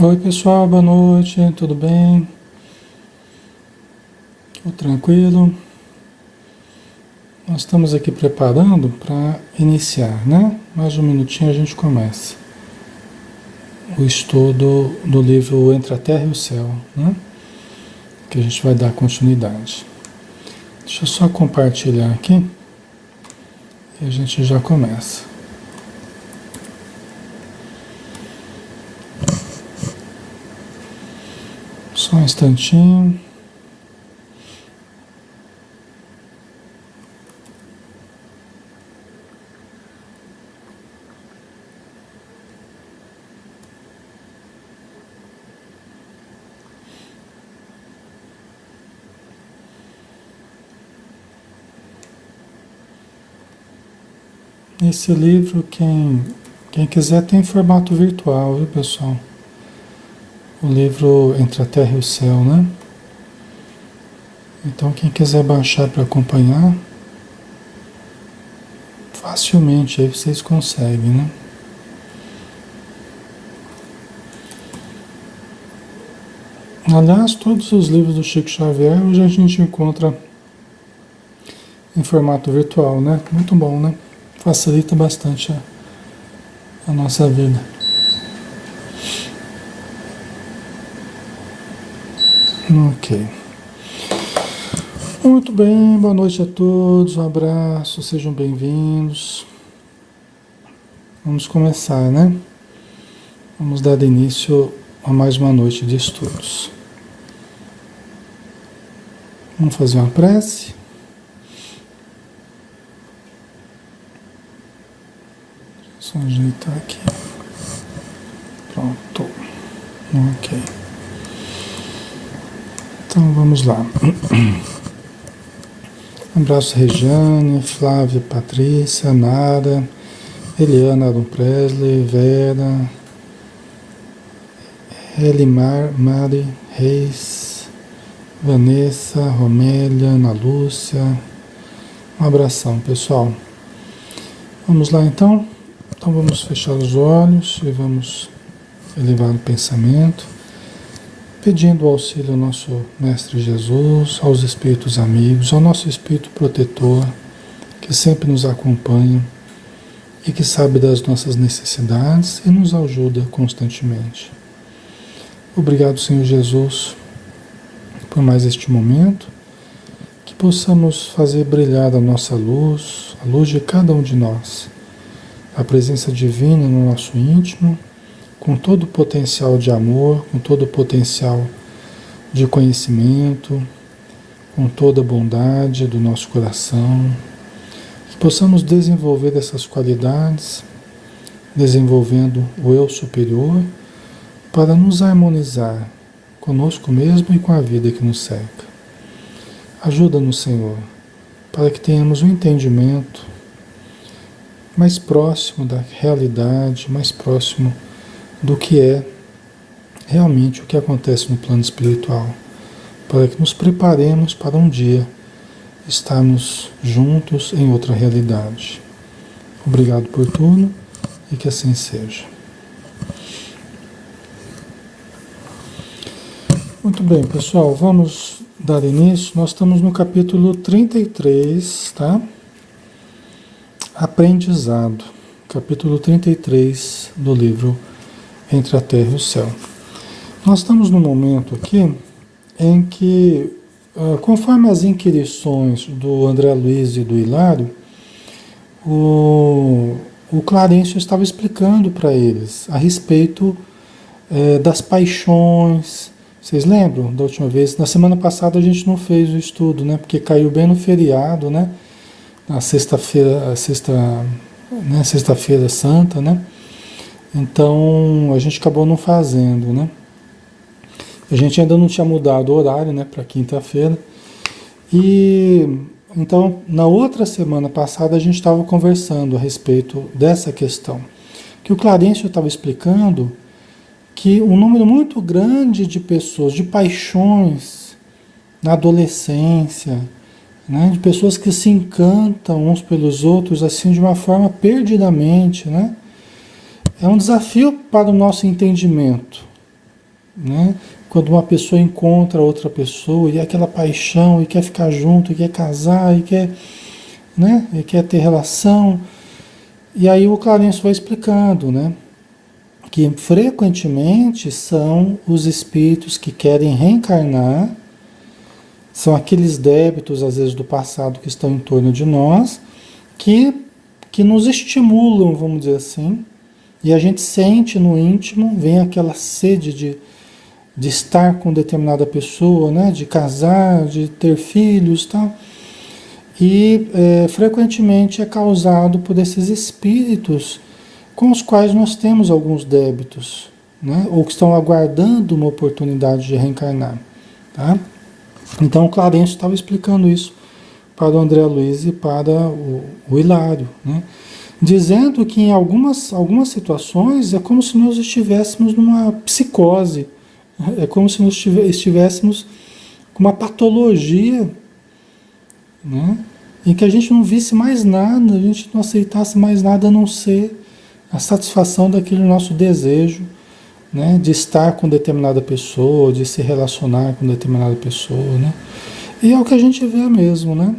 Oi pessoal, boa noite, tudo bem? Tudo tranquilo? Nós estamos aqui preparando para iniciar, né? Mais um minutinho a gente começa o estudo do livro Entre a Terra e o Céu, né? Que a gente vai dar continuidade. Deixa eu só compartilhar aqui e a gente já começa. Só um instantinho. Esse livro, quem quiser, tem em formato virtual, viu, pessoal? O livro Entre a Terra e o Céu, né? Então, quem quiser baixar para acompanhar, facilmente aí vocês conseguem, né? Aliás, todos os livros do Chico Xavier hoje a gente encontra em formato virtual, né? Muito bom, né? Facilita bastante a nossa vida. Ok. Muito bem, boa noite a todos, um abraço, sejam bem-vindos. Vamos começar, né? Vamos dar início a mais uma noite de estudos. Vamos fazer uma prece. Só ajeitar aqui. Pronto. Ok. Então vamos lá. Um abraço Regiane, Flávia, Patrícia, Nara, Eliana Aron Presley, Vera, Elimar, Mari, Reis, Vanessa, Romélia, Ana Lúcia. Um abração, pessoal. Vamos lá então? Então vamos fechar os olhos e vamos elevar o pensamento, pedindo o auxílio ao nosso Mestre Jesus, aos Espíritos amigos, ao nosso Espírito protetor, que sempre nos acompanha e que sabe das nossas necessidades e nos ajuda constantemente. Obrigado, Senhor Jesus, por mais este momento, que possamos fazer brilhar a nossa luz, a luz de cada um de nós, a presença divina no nosso íntimo, com todo o potencial de amor, com todo o potencial de conhecimento, com toda a bondade do nosso coração, que possamos desenvolver essas qualidades, desenvolvendo o eu superior, para nos harmonizar conosco mesmo e com a vida que nos cerca. Ajuda-nos, Senhor, para que tenhamos um entendimento mais próximo da realidade, mais próximo do que é realmente o que acontece no plano espiritual, para que nos preparemos para um dia estarmos juntos em outra realidade. Obrigado por tudo e que assim seja. Muito bem, pessoal, vamos dar início. Nós estamos no capítulo 33, tá? Aprendizado. Capítulo 33 do livro Entre a Terra e o Céu. Nós estamos num momento aqui em que, conforme as inquirições do André Luiz e do Hilário, o Clarencio estava explicando para eles a respeito das paixões. Vocês lembram da última vez? Na semana passada a gente não fez o estudo, né? Porque caiu bem no feriado, né? Na sexta-feira, sexta-feira santa, né? Então a gente acabou não fazendo, né? A gente ainda não tinha mudado o horário, né, para quinta-feira. E então na outra semana passada a gente estava conversando a respeito dessa questão, que o Clarencio estava explicando que um número muito grande de pessoas, de paixões na adolescência, né, de pessoas que se encantam uns pelos outros assim de uma forma perdidamente, né? É um desafio para o nosso entendimento, né? Quando uma pessoa encontra outra pessoa e é aquela paixão e quer ficar junto, e quer casar, e quer, né? E quer ter relação. E aí o Clarencio vai explicando, né? Que frequentemente são os espíritos que querem reencarnar, são aqueles débitos, às vezes, do passado que estão em torno de nós, que, que nos estimulam, vamos dizer assim, e a gente sente no íntimo, vem aquela sede de estar com determinada pessoa, né? De casar, de ter filhos, tal. E frequentemente é causado por esses espíritos com os quais nós temos alguns débitos, né? Ou que estão aguardando uma oportunidade de reencarnar, tá? Então o Clarencio estava explicando isso para o André Luiz e para o Hilário, né? Dizendo que em algumas situações é como se nós estivéssemos numa psicose, é como se nós estivéssemos com uma patologia, né? Em que a gente não visse mais nada, a gente não aceitasse mais nada a não ser a satisfação daquele nosso desejo, né? De estar com determinada pessoa, de se relacionar com determinada pessoa, né? E é o que a gente vê mesmo, né?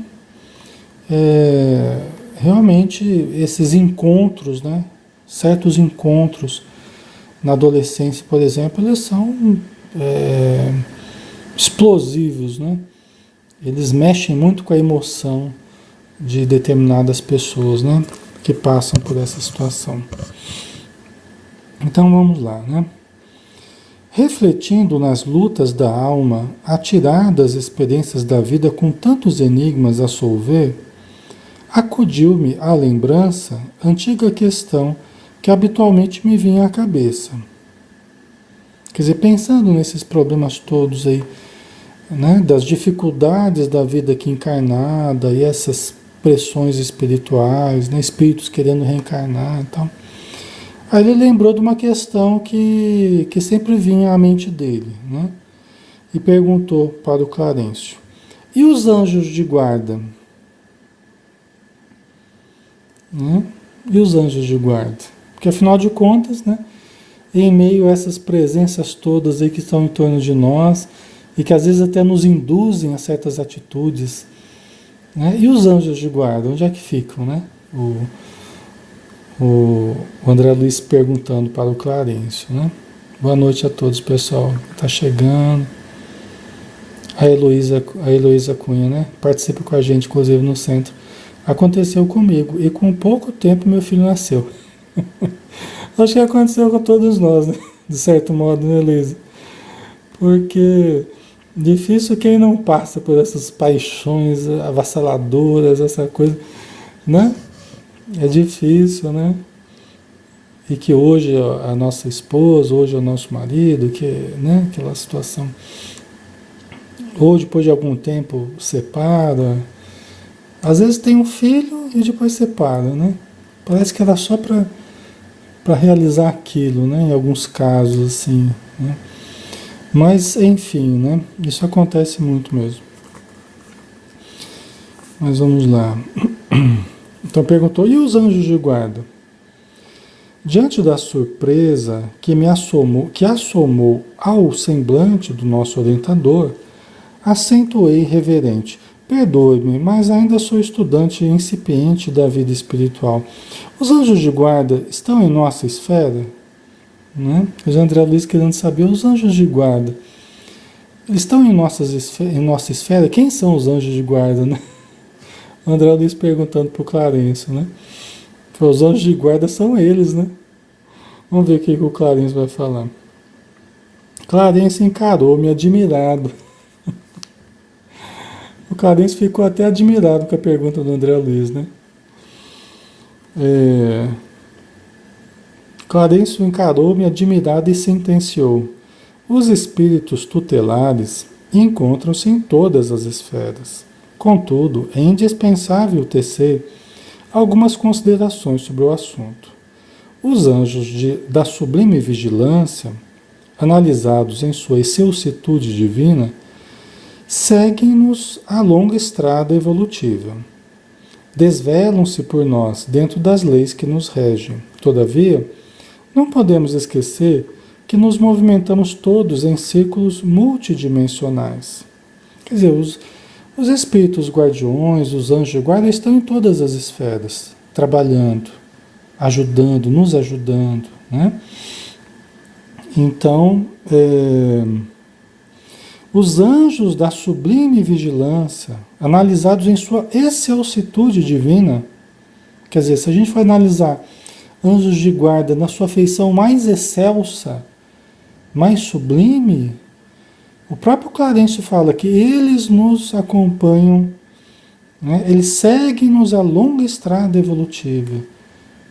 Realmente esses encontros, né? Certos encontros na adolescência, por exemplo, eles são explosivos, né? Eles mexem muito com a emoção de determinadas pessoas, né? Que passam por essa situação. Então vamos lá, né? Refletindo nas lutas da alma, a tirar das experiências da vida com tantos enigmas a solver, acudiu-me à lembrança antiga questão que habitualmente me vinha à cabeça. Quer dizer, pensando nesses problemas todos aí, né, das dificuldades da vida aqui encarnada e essas pressões espirituais, né, espíritos querendo reencarnar e tal. Aí ele lembrou de uma questão que sempre vinha à mente dele, né? E perguntou para o Clarencio: e os anjos de guarda? Né? E os anjos de guarda? Porque afinal de contas, né, em meio a essas presenças todas aí que estão em torno de nós e que às vezes até nos induzem a certas atitudes, né? E os anjos de guarda, onde é que ficam, né? O André Luiz perguntando para o Clarencio, né? Boa noite a todos, pessoal. Está chegando. A Heloísa Cunha, né? Participa com a gente, inclusive, no centro. Aconteceu comigo. E com pouco tempo meu filho nasceu. Acho que aconteceu com todos nós, né? De certo modo, né, Heloísa? Porque difícil quem não passa por essas paixões avassaladoras, essa coisa, né? É difícil, né? E que hoje a nossa esposa, hoje é o nosso marido, que, né? Aquela situação. Ou depois de algum tempo separa. Às vezes tem um filho e depois separa, né? Parece que era só para realizar aquilo, né? Em alguns casos, assim, né? Mas, enfim, né? Isso acontece muito mesmo. Mas vamos lá. Então perguntou, e os anjos de guarda? Diante da surpresa que assomou ao semblante do nosso orientador, acentuei reverente. Perdoe-me, mas ainda sou estudante incipiente da vida espiritual. Os anjos de guarda estão em nossa esfera? Né? O André Luiz querendo saber, os anjos de guarda estão em nossa esfera? Quem são os anjos de guarda, né? O André Luiz perguntando para o Clarencio, né? Os anjos de guarda são eles, né? Vamos ver o que o Clarencio vai falar. Clarencio encarou-me admirado. O Clarencio ficou até admirado com a pergunta do André Luiz, né? Clarencio encarou-me admirado e sentenciou: os espíritos tutelares encontram-se em todas as esferas. Contudo, é indispensável tecer algumas considerações sobre o assunto. Os anjos da sublime vigilância, analisados em sua excelsitude divina, seguem-nos a longa estrada evolutiva. Desvelam-se por nós dentro das leis que nos regem. Todavia, não podemos esquecer que nos movimentamos todos em círculos multidimensionais. Quer dizer, os espíritos guardiões, os anjos de guarda estão em todas as esferas, trabalhando, ajudando, nos ajudando, né? Então, os anjos da sublime vigilância, analisados em sua excelsitude divina, quer dizer, se a gente for analisar anjos de guarda na sua feição mais excelsa, mais sublime, o próprio Clarencio fala que eles nos acompanham, né? Eles seguem-nos a longa estrada evolutiva.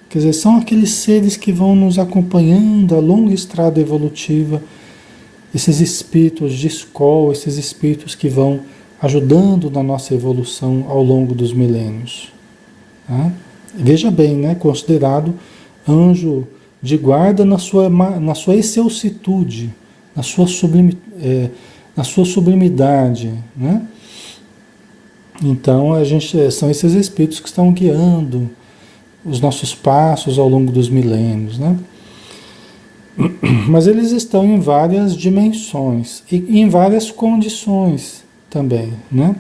Quer dizer, são aqueles seres que vão nos acompanhando a longa estrada evolutiva, esses espíritos de escola, esses espíritos que vão ajudando na nossa evolução ao longo dos milênios. Tá? Veja bem, né? Considerado anjo de guarda na sua excelsitude, na sua sublimidade, né? Então são esses espíritos que estão guiando os nossos passos ao longo dos milênios, né? Mas eles estão em várias dimensões e em várias condições também, né?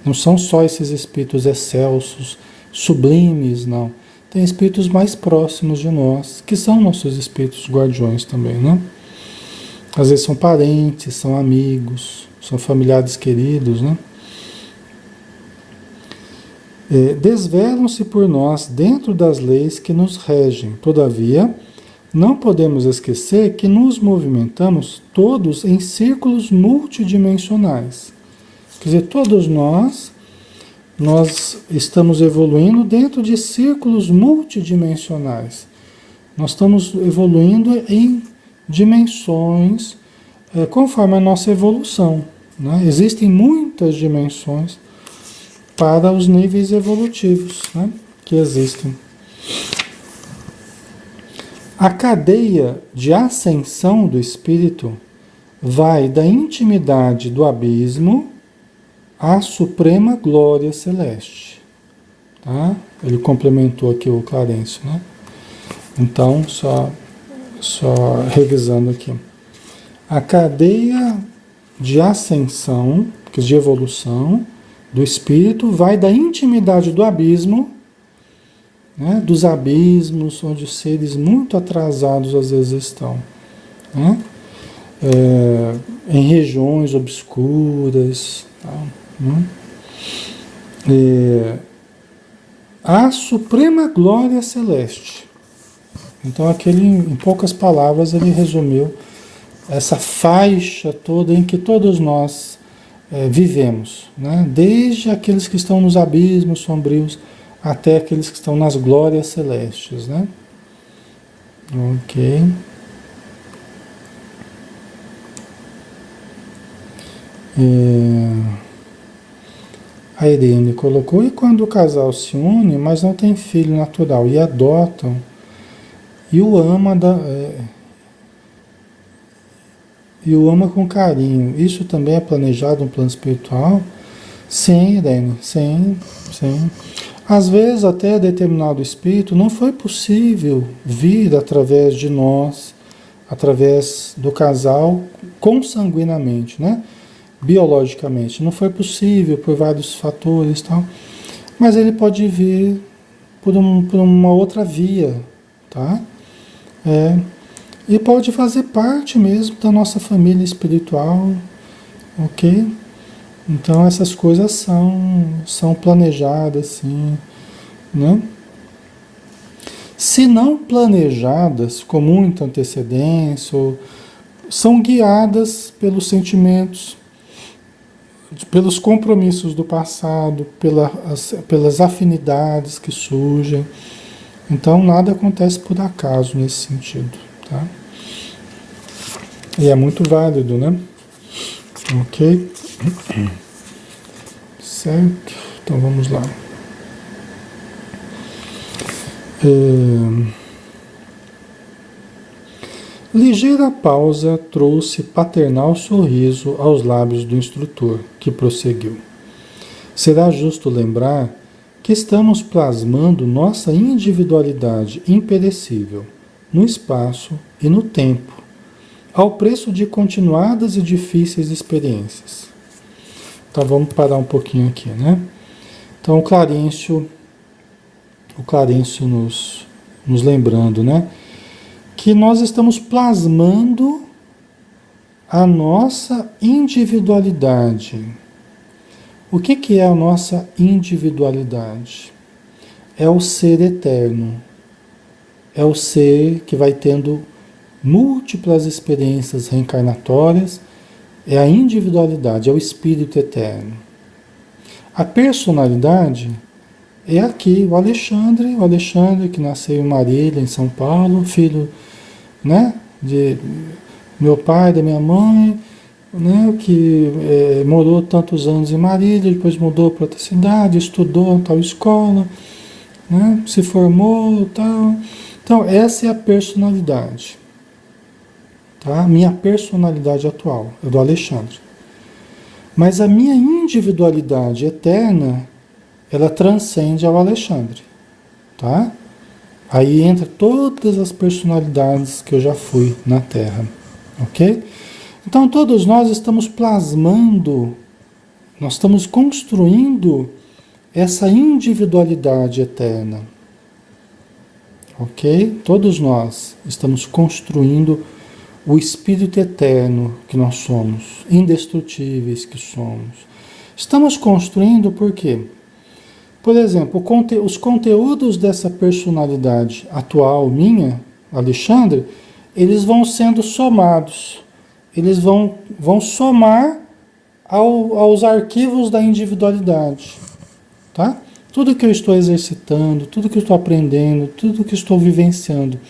Não são só esses espíritos excelsos, sublimes, não. Tem espíritos mais próximos de nós, que são nossos espíritos guardiões também, né? Às vezes são parentes, são amigos, são familiares queridos, né? Desvelam-se por nós dentro das leis que nos regem. Todavia, não podemos esquecer que nos movimentamos todos em círculos multidimensionais. Quer dizer, todos nós estamos evoluindo dentro de círculos multidimensionais. Nós estamos evoluindo em dimensões conforme a nossa evolução, né? Existem muitas dimensões para os níveis evolutivos, né, que existem. A cadeia de ascensão do espírito vai da intimidade do abismo à suprema glória celeste. Tá? Ele complementou aqui o Clarencio, né? Então, só revisando aqui. A cadeia de ascensão, de evolução do espírito, vai da intimidade do abismo, né, dos abismos onde os seres muito atrasados às vezes estão, né, em regiões obscuras, tá, né, a suprema glória celeste. Então, em poucas palavras, ele resumiu essa faixa toda em que todos nós vivemos, né? Desde aqueles que estão nos abismos sombrios até aqueles que estão nas glórias celestes, né? Ok. A Irene colocou, e quando o casal se une, mas não tem filho natural, e adotam, e o ama com carinho, isso também é planejado no plano espiritual? Sim, Irene, sim, sim. Às vezes, até determinado espírito, não foi possível vir através de nós, através do casal, consanguinamente, né? Biologicamente. Não foi possível por vários fatores e tal. Mas ele pode vir por uma outra via, tá? E pode fazer parte mesmo da nossa família espiritual, ok? Então essas coisas são planejadas, sim, né? Se não planejadas com muita antecedência, são guiadas pelos sentimentos, pelos compromissos do passado, pelas afinidades que surgem. Então nada acontece por acaso nesse sentido, tá? E é muito válido, né? Ok? Certo? Então vamos lá. Ligeira pausa trouxe paternal sorriso aos lábios do instrutor, que prosseguiu. Será justo lembrar que estamos plasmando nossa individualidade imperecível no espaço e no tempo, ao preço de continuadas e difíceis experiências. Então vamos parar um pouquinho aqui, né? Então o Clarencio nos lembrando, né? Que nós estamos plasmando a nossa individualidade. O que é a nossa individualidade? É o ser eterno. É o ser que vai tendo múltiplas experiências reencarnatórias. É a individualidade, é o espírito eterno. A personalidade é aqui, o Alexandre que nasceu em Marília, em São Paulo, filho, né, de meu pai, da minha mãe, né, que morou tantos anos em Marília, depois mudou para outra cidade, estudou em tal escola, né, se formou, tal. Então, essa é a personalidade. Tá? Minha personalidade atual, é do Alexandre. Mas a minha individualidade eterna, ela transcende ao Alexandre. Tá? Aí entra todas as personalidades que eu já fui na Terra. Ok? Então todos nós estamos plasmando, nós estamos construindo essa individualidade eterna. Ok? Todos nós estamos construindo o espírito eterno que nós somos, indestrutíveis que somos. Estamos construindo por quê? Por exemplo, os conteúdos dessa personalidade atual minha, Alexandre, eles vão sendo somados. Eles vão somar aos arquivos da individualidade. Tá? Tudo que eu estou exercitando, tudo que eu estou aprendendo, tudo que eu estou vivenciando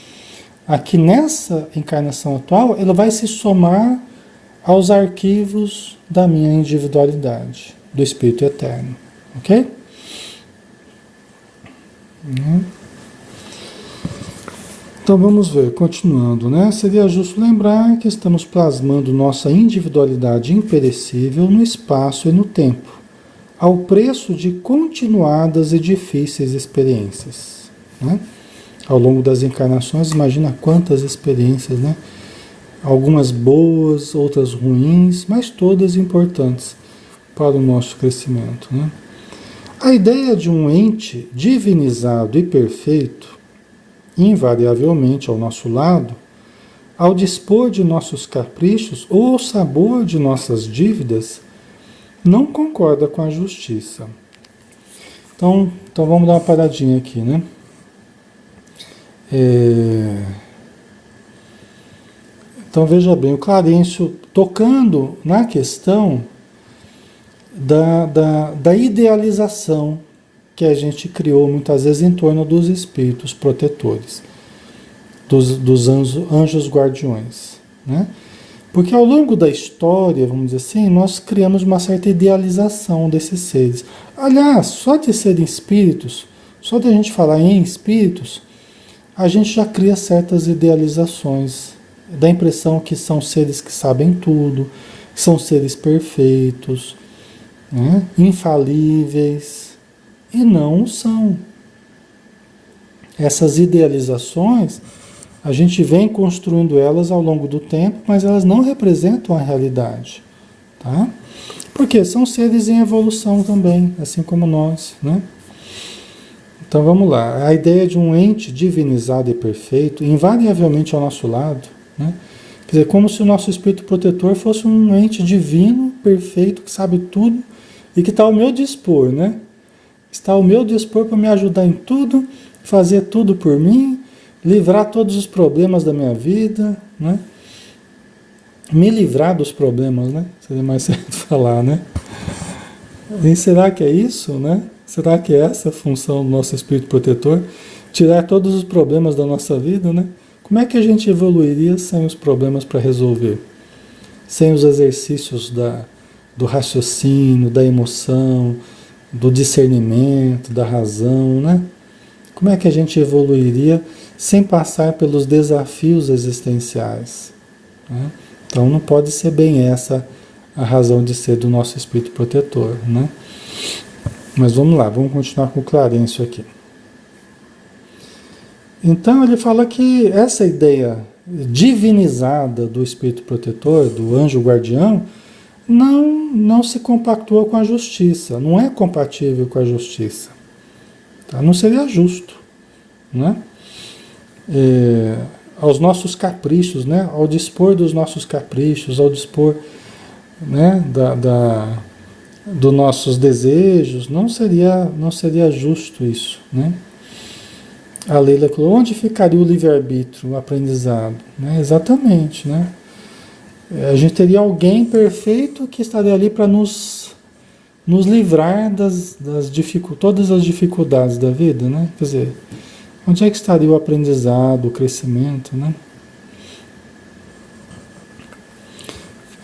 aqui nessa encarnação atual, ela vai se somar aos arquivos da minha individualidade, do Espírito Eterno. Ok? Então vamos ver, continuando, né? Seria justo lembrar que estamos plasmando nossa individualidade imperecível no espaço e no tempo, ao preço de continuadas e difíceis experiências, né? Ao longo das encarnações, imagina quantas experiências, né? Algumas boas, outras ruins, mas todas importantes para o nosso crescimento, né? A ideia de um ente divinizado e perfeito, invariavelmente ao nosso lado, ao dispor de nossos caprichos ou ao sabor de nossas dívidas, não concorda com a justiça. Então vamos dar uma paradinha aqui, né? Então veja bem, o Clarencio tocando na questão da idealização que a gente criou muitas vezes em torno dos espíritos protetores, dos anjos guardiões, né? Porque ao longo da história, vamos dizer assim, nós criamos uma certa idealização desses seres. Aliás, só de serem espíritos, só de a gente falar em espíritos, a gente já cria certas idealizações, dá a impressão que são seres que sabem tudo, que são seres perfeitos, né? Infalíveis, e não são. Essas idealizações, a gente vem construindo elas ao longo do tempo, mas elas não representam a realidade, tá? Porque são seres em evolução também, assim como nós, né? Então vamos lá, a ideia de um ente divinizado e perfeito, invariavelmente ao nosso lado, né? Quer dizer, como se o nosso espírito protetor fosse um ente divino, perfeito, que sabe tudo e que está ao meu dispor, né? Está ao meu dispor para me ajudar em tudo, fazer tudo por mim, livrar todos os problemas da minha vida, né? Me livrar dos problemas, né? Seria mais certo falar, né? E será que é isso, né? Será que é essa a função do nosso espírito protetor? Tirar todos os problemas da nossa vida, né? Como é que a gente evoluiria sem os problemas para resolver? Sem os exercícios do raciocínio, da emoção, do discernimento, da razão, né? Como é que a gente evoluiria sem passar pelos desafios existenciais, né? Então não pode ser bem essa a razão de ser do nosso espírito protetor, né? Mas vamos lá, vamos continuar com o Clarencio aqui. Então ele fala que essa ideia divinizada do espírito protetor, do anjo guardião, não se compactua com a justiça, não é compatível com a justiça. Tá? Não seria justo, né? Aos nossos caprichos, né? Ao dispor dos nossos caprichos, ao dispor, né? Dos nossos desejos, não seria justo isso, né? A Leila falou, onde ficaria o livre-arbítrio, o aprendizado? Né? Exatamente, né? A gente teria alguém perfeito que estaria ali para nos livrar todas as dificuldades da vida, né? Quer dizer, onde é que estaria o aprendizado, o crescimento, né?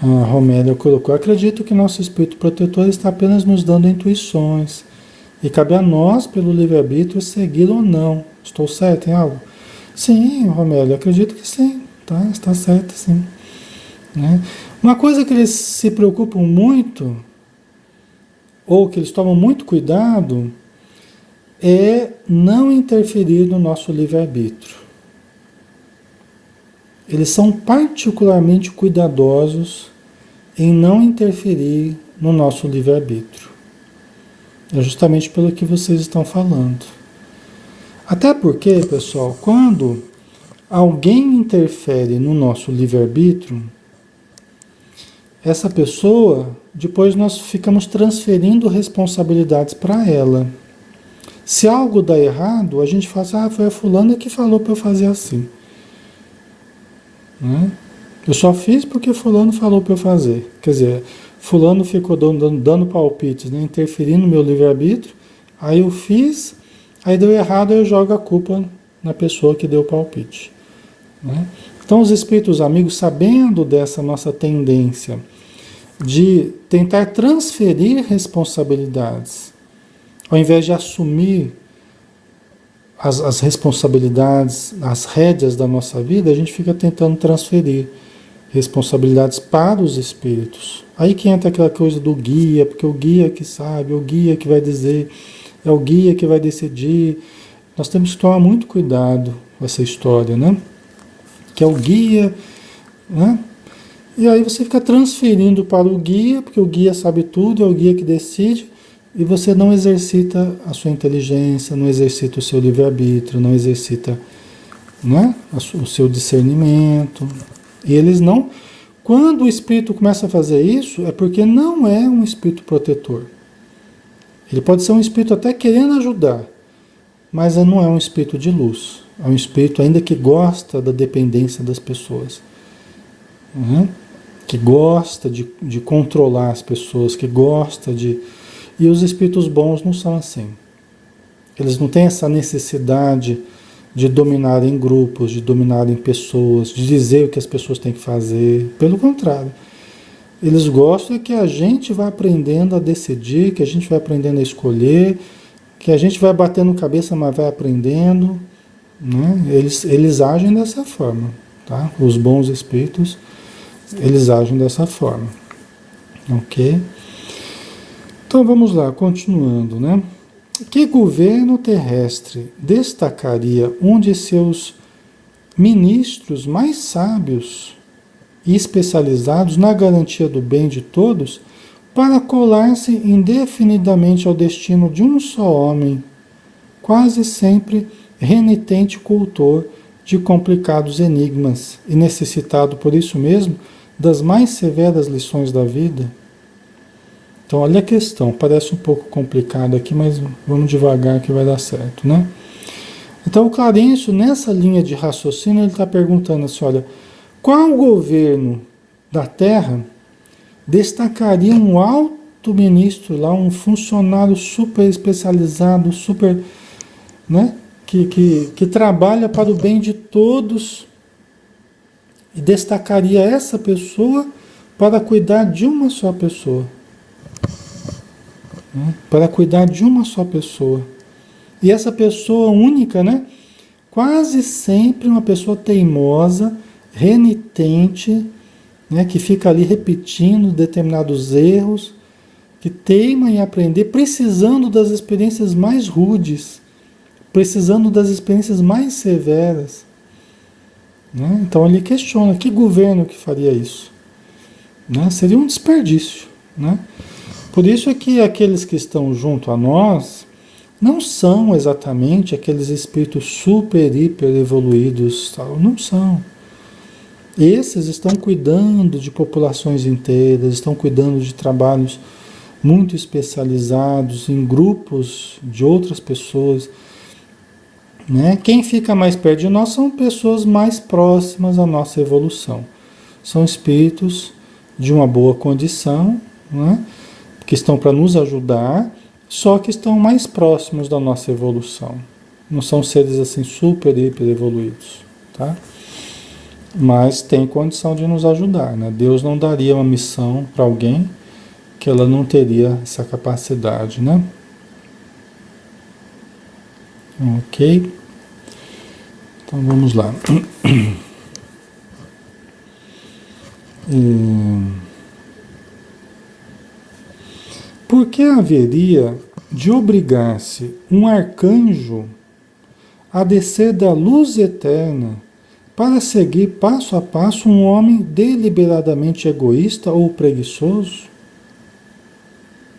A Romélia colocou, acredito que nosso espírito protetor está apenas nos dando intuições e cabe a nós, pelo livre-arbítrio, segui-lo ou não. Estou certo em algo? Sim, Romélia, acredito que sim, tá? Está certo, sim. Né? Uma coisa que eles se preocupam muito, ou que eles tomam muito cuidado, é não interferir no nosso livre-arbítrio. Eles são particularmente cuidadosos em não interferir no nosso livre-arbítrio. É justamente pelo que vocês estão falando. Até porque, pessoal, quando alguém interfere no nosso livre-arbítrio, essa pessoa, depois nós ficamos transferindo responsabilidades para ela. Se algo dá errado, a gente fala assim, foi a fulana que falou para eu fazer assim. Né? Eu só fiz porque fulano falou para eu fazer. Quer dizer, fulano ficou dando palpites, né? Interferindo no meu livre-arbítrio, aí eu fiz, aí deu errado, eu jogo a culpa na pessoa que deu o palpite. Né? Então os espíritos amigos, sabendo dessa nossa tendência de tentar transferir responsabilidades, ao invés de assumir as responsabilidades, as rédeas da nossa vida, a gente fica tentando transferir responsabilidades para os espíritos. Aí que entra aquela coisa do guia, porque o guia que sabe, o guia que vai dizer, é o guia que vai decidir. Nós temos que tomar muito cuidado com essa história, né? Que é o guia, né? E aí você fica transferindo para o guia, porque o guia sabe tudo, é o guia que decide, e você não exercita a sua inteligência, não exercita o seu livre-arbítrio, não exercita, né, o seu discernimento. E eles não... Quando o espírito começa a fazer isso, é porque não é um espírito protetor. Ele pode ser um espírito até querendo ajudar, mas não é um espírito de luz. É um espírito ainda que gosta da dependência das pessoas. Uhum. Que gosta de controlar as pessoas, que gosta de... E os espíritos bons não são assim. Eles não têm essa necessidade de dominarem grupos, de dominarem pessoas, de dizer o que as pessoas têm que fazer. Pelo contrário. Eles gostam que a gente vá aprendendo a decidir, que a gente vai aprendendo a escolher, que a gente vai batendo cabeça, mas vai aprendendo. Né? Eles agem dessa forma. Tá? Os bons espíritos, eles agem dessa forma. Ok? Então vamos lá, continuando, né? Que governo terrestre destacaria um de seus ministros mais sábios e especializados na garantia do bem de todos para colar-se indefinidamente ao destino de um só homem, quase sempre renitente cultor de complicados enigmas e necessitado por isso mesmo das mais severas lições da vida? Então, olha a questão, parece um pouco complicado aqui, mas vamos devagar que vai dar certo, né? Então, o Clarencio, nessa linha de raciocínio, ele está perguntando assim, olha, qual governo da Terra destacaria um alto ministro lá, um funcionário super especializado, super, né? Que trabalha para o bem de todos e destacaria essa pessoa para cuidar de uma só pessoa? Para cuidar de uma só pessoa. E essa pessoa única, né? Quase sempre uma pessoa teimosa, renitente, né? Que fica ali repetindo determinados erros, que teima em aprender, precisando das experiências mais rudes, precisando das experiências mais severas. Né? Então ele questiona, que governo que faria isso? Né? Seria um desperdício. Né? Por isso é que aqueles que estão junto a nós não são exatamente aqueles espíritos super, hiper evoluídos, tal. Não são. Esses estão cuidando de populações inteiras, estão cuidando de trabalhos muito especializados em grupos de outras pessoas. Né? Quem fica mais perto de nós são pessoas mais próximas à nossa evolução. São espíritos de uma boa condição, né? Que estão para nos ajudar, só que estão mais próximos da nossa evolução. Não são seres assim super, hiper evoluídos. Tá? Mas tem condição de nos ajudar. Né? Deus não daria uma missão para alguém que ela não teria essa capacidade. Né? Ok? Então vamos lá. Por que haveria de obrigar-se um arcanjo a descer da luz eterna para seguir passo a passo um homem deliberadamente egoísta ou preguiçoso?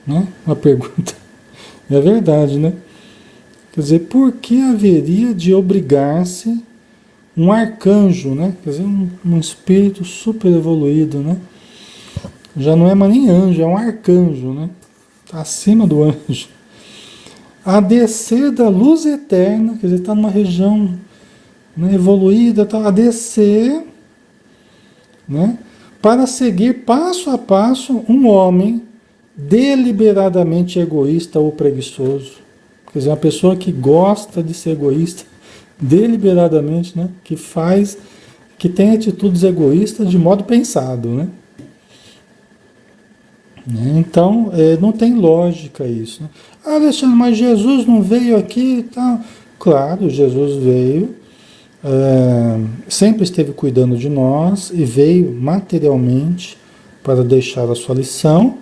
Né? Uma pergunta. É verdade, né? Quer dizer, por que haveria de obrigar-se um arcanjo, né? Quer dizer, um espírito super evoluído, né? Já não é mais nem anjo, é um arcanjo, né? Está acima do anjo. A descer da luz eterna, quer dizer, está numa região, né, evoluída, tá, a descer, né? Para seguir passo a passo um homem deliberadamente egoísta ou preguiçoso. Quer dizer, uma pessoa que gosta de ser egoísta, deliberadamente, né? Que faz, que tem atitudes egoístas de modo pensado, né? Então, não tem lógica isso. Né? Ah, Alexandre, mas Jesus não veio aqui e tal. Claro, Jesus veio, sempre esteve cuidando de nós e veio materialmente para deixar a sua lição,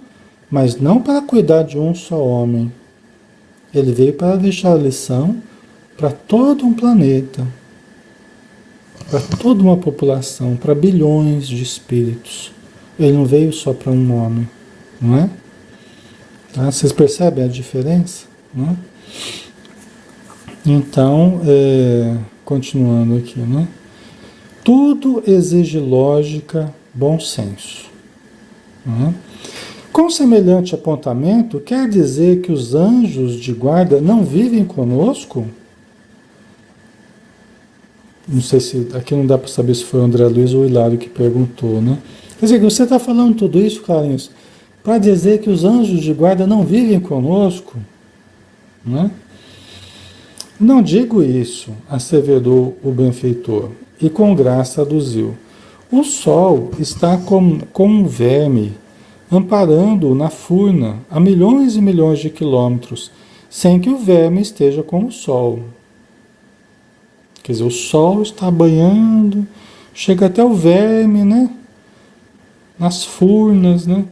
mas não para cuidar de um só homem. Ele veio para deixar a lição para todo um planeta, para toda uma população, para bilhões de espíritos. Ele não veio só para um homem, não é? Tá? Vocês percebem a diferença? Não é? Então, continuando aqui, né? Tudo exige lógica, bom senso. Não é? Com semelhante apontamento, quer dizer que os anjos de guarda não vivem conosco? Não sei se aqui não dá para saber se foi o André Luiz ou o Hilário que perguntou, né? Quer dizer, você está falando tudo isso, Carlinhos, para dizer que os anjos de guarda não vivem conosco? Né? Não digo isso, asseverou o benfeitor, e com graça aduziu. O sol está com um verme, amparando-o na furna a milhões e milhões de quilômetros, sem que o verme esteja com o sol. Quer dizer, o sol está banhando, chega até o verme, né? Nas furnas, né?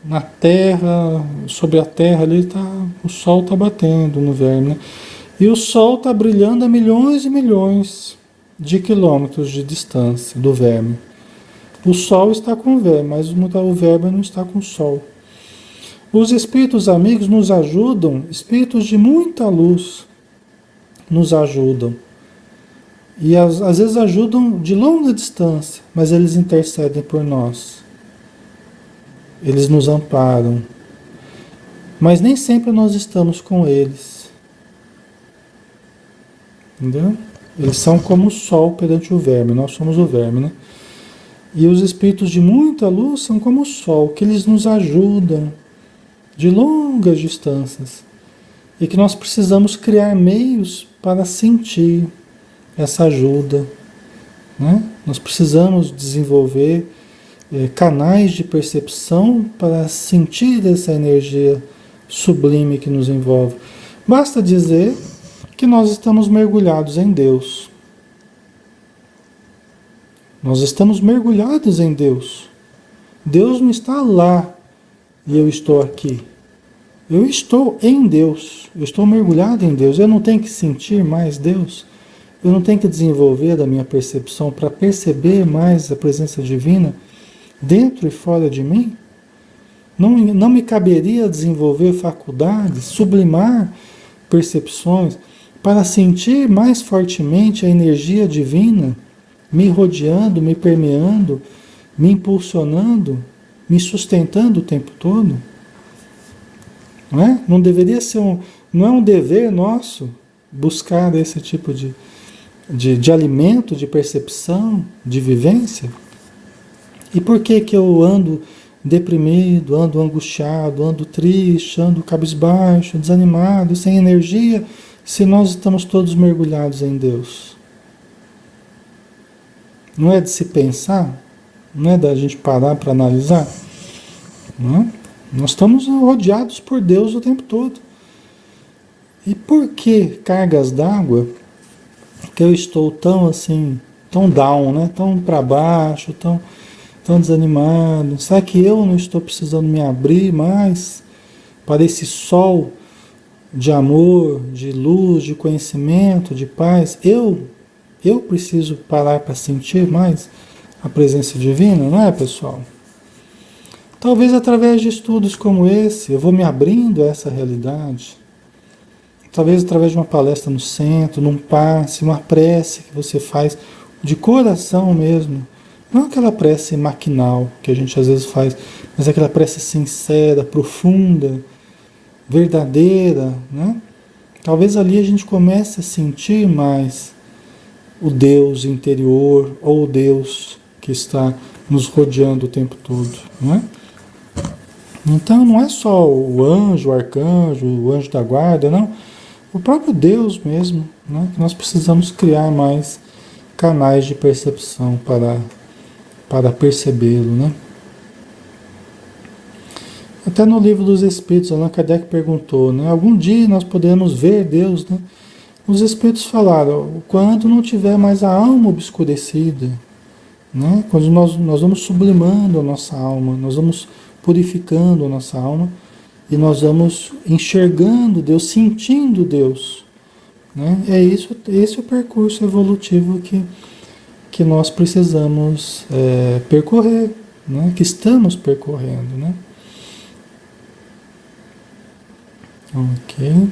Na terra, sobre a terra ali, o sol está batendo no verme, né? E o sol está brilhando a milhões e milhões de quilômetros de distância do verme. O sol está com o verme, mas o verme não está com o sol. Os espíritos amigos nos ajudam, espíritos de muita luz nos ajudam. E às vezes ajudam de longa distância, mas eles intercedem por nós. Eles nos amparam. Mas nem sempre nós estamos com eles. Entendeu? Eles são como o sol perante o verme, nós somos o verme, né? E os espíritos de muita luz são como o sol, que eles nos ajudam de longas distâncias. E que nós precisamos criar meios para sentir essa ajuda, né? Nós precisamos desenvolver canais de percepção para sentir essa energia sublime que nos envolve. Basta dizer que nós estamos mergulhados em Deus. Nós estamos mergulhados em Deus. Deus não está lá e eu estou aqui. Eu estou em Deus. Eu estou mergulhado em Deus. Eu não tenho que sentir mais Deus. Eu não tenho que desenvolver a minha percepção para perceber mais a presença divina dentro e fora de mim? Não me caberia desenvolver faculdades, sublimar percepções para sentir mais fortemente a energia divina me rodeando, me permeando, me impulsionando, me sustentando o tempo todo? Não é? Não deveria ser não é um dever nosso buscar esse tipo de alimento, de percepção, de vivência? E por que que eu ando deprimido, ando angustiado, ando triste, ando cabisbaixo, desanimado, sem energia, se nós estamos todos mergulhados em Deus? Não é de se pensar? Não é da gente parar para analisar? Não é? Nós estamos rodeados por Deus o tempo todo. E por que cargas d'água que eu estou tão assim, tão down, né? Tão para baixo, tão desanimado? Será que eu não estou precisando me abrir mais para esse sol de amor, de luz, de conhecimento, de paz? Eu preciso parar para sentir mais a presença divina, não é, pessoal? Talvez através de estudos como esse, eu vou me abrindo a essa realidade. Talvez através de uma palestra no centro, num passe, uma prece que você faz de coração mesmo. Não aquela prece maquinal que a gente às vezes faz, mas aquela prece sincera, profunda, verdadeira, né? Talvez ali a gente comece a sentir mais o Deus interior ou o Deus que está nos rodeando o tempo todo, né? Então não é só o anjo, o arcanjo, o anjo da guarda, não. O próprio Deus mesmo, né? Que nós precisamos criar mais canais de percepção para percebê-lo, né? Até no livro dos Espíritos, Allan Kardec perguntou, né? Algum dia nós podemos ver Deus, né? Os Espíritos falaram, quando não tiver mais a alma obscurecida, né? Quando nós vamos sublimando a nossa alma, nós vamos purificando a nossa alma e nós vamos enxergando Deus, sentindo Deus, né? Esse é o percurso evolutivo que nós precisamos percorrer, né? Que estamos percorrendo, né? Ok.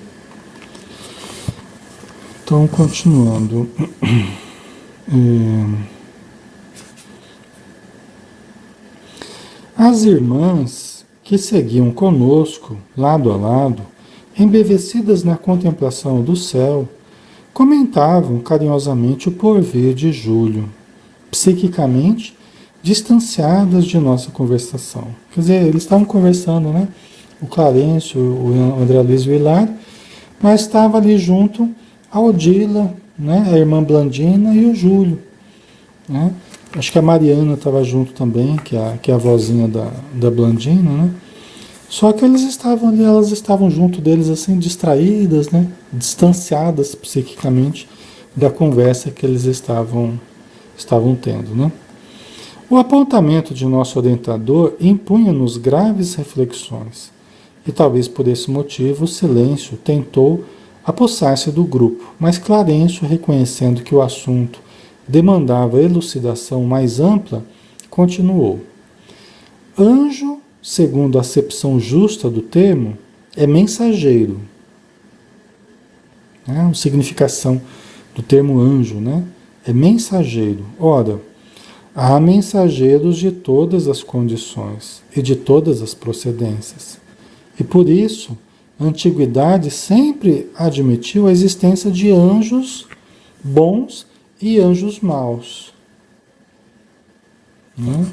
Então, continuando. As irmãs que seguiam conosco, lado a lado, embevecidas na contemplação do céu, comentavam carinhosamente o porvir de Júlio, psiquicamente distanciadas de nossa conversação. Quer dizer, eles estavam conversando, né? O Clarencio, o André Luiz e o Hilário, mas estava ali junto a Odila, né? A irmã Blandina e o Júlio, né? Acho que a Mariana estava junto também, que é a vozinha da Blandina, né? Só que eles estavam ali, elas estavam junto deles assim, distraídas, né? Distanciadas psiquicamente da conversa que eles estavam tendo, né? O apontamento de nosso orientador impunha-nos graves reflexões, e talvez por esse motivo o silêncio tentou apossar-se do grupo, mas Clarencio, reconhecendo que o assunto demandava elucidação mais ampla, continuou. Anjo, segundo a acepção justa do termo, é mensageiro. A significação do termo anjo, né? É mensageiro. Ora, há mensageiros de todas as condições e de todas as procedências. E por isso, a antiguidade sempre admitiu a existência de anjos bons e anjos maus. Né?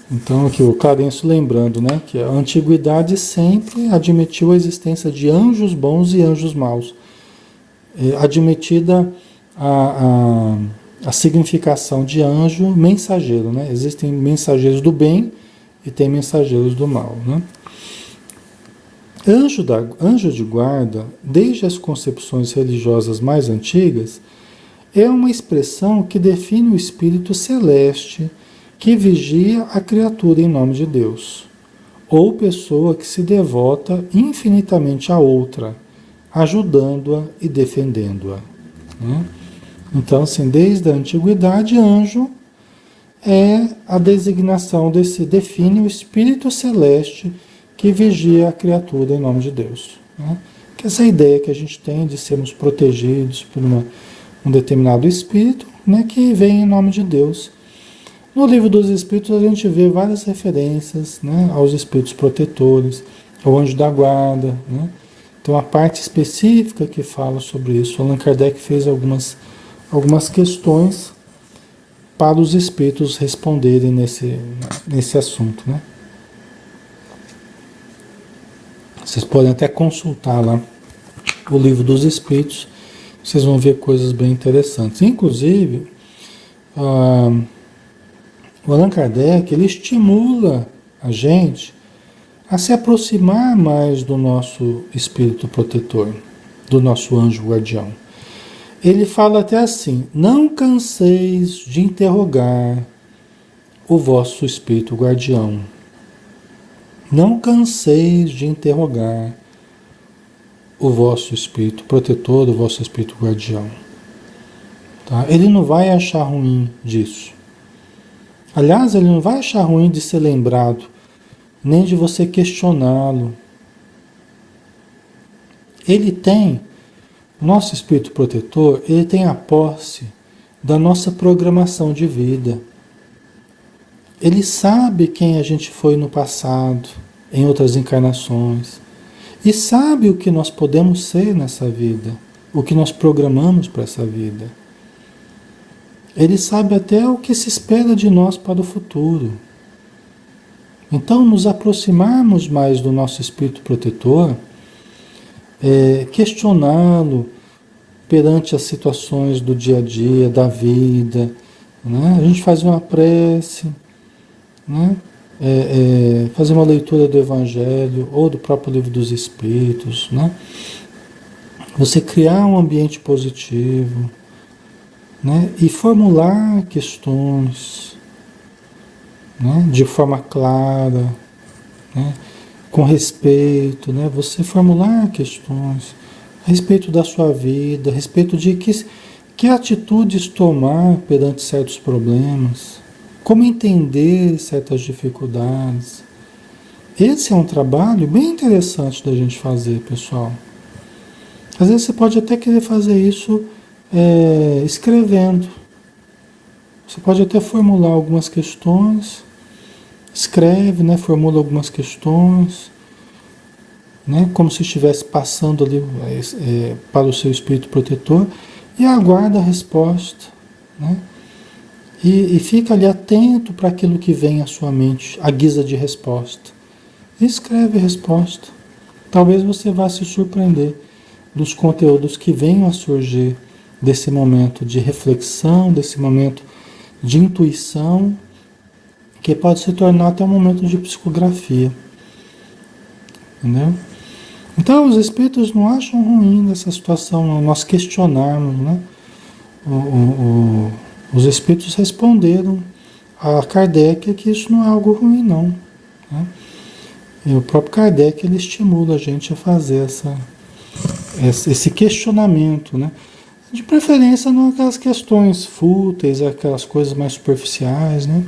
Então, aqui o Clarencio lembrando, né, que a antiguidade sempre admitiu a existência de anjos bons e anjos maus. Admitida a significação de anjo mensageiro, né? Existem mensageiros do bem e tem mensageiros do mal, né? Anjo de guarda, desde as concepções religiosas mais antigas, é uma expressão que define o espírito celeste que vigia a criatura em nome de Deus, ou pessoa que se devota infinitamente a outra, ajudando-a e defendendo-a. né? Então, assim, desde a antiguidade, anjo é a designação define o espírito celeste que vigia a criatura em nome de Deus, né? Que essa ideia que a gente tem de sermos protegidos por um determinado espírito, né, que vem em nome de Deus. No livro dos Espíritos a gente vê várias referências, né, aos espíritos protetores, ao anjo da guarda, né? Então a parte específica que fala sobre isso, Allan Kardec fez algumas questões para os espíritos responderem nesse assunto, né? Vocês podem até consultar lá o livro dos Espíritos, vocês vão ver coisas bem interessantes. Inclusive, o Allan Kardec, ele estimula a gente a se aproximar mais do nosso espírito protetor, do nosso anjo guardião. Ele fala até assim: não canseis de interrogar o vosso espírito guardião. Não canseis de interrogar o vosso espírito protetor, o vosso espírito guardião. Tá? Ele não vai achar ruim disso. Aliás, ele não vai achar ruim de ser lembrado, nem de você questioná-lo. Ele tem, o nosso espírito protetor, ele tem a posse da nossa programação de vida. Ele sabe quem a gente foi no passado, em outras encarnações, e sabe o que nós podemos ser nessa vida, o que nós programamos para essa vida. Ele sabe até o que se espera de nós para o futuro. Então, nos aproximarmos mais do nosso espírito protetor, questioná-lo perante as situações do dia a dia, da vida, né? A gente faz uma prece, né? Fazer uma leitura do Evangelho ou do próprio Livro dos Espíritos, né? Você criar um ambiente positivo, né? E formular questões, né? De forma clara, né? Com respeito, né? Você formular questões a respeito da sua vida, a respeito de que atitudes tomar perante certos problemas, como entender certas dificuldades. Esse é um trabalho bem interessante da gente fazer, pessoal. Às vezes você pode até querer fazer isso escrevendo. Você pode até formular algumas questões, escreve, né, formula algumas questões, né, como se estivesse passando ali para o seu espírito protetor e aguarda a resposta, né? E fica ali atento para aquilo que vem à sua mente, à guisa de resposta. E escreve a resposta. Talvez você vá se surpreender dos conteúdos que venham a surgir desse momento de reflexão, desse momento de intuição, que pode se tornar até um momento de psicografia. Entendeu? Então, os espíritos não acham ruim nessa situação, nós questionarmos, né? Os espíritos responderam a Kardec que isso não é algo ruim, não, né? E o próprio Kardec, ele estimula a gente a fazer esse questionamento, né? De preferência não aquelas questões fúteis, aquelas coisas mais superficiais, né?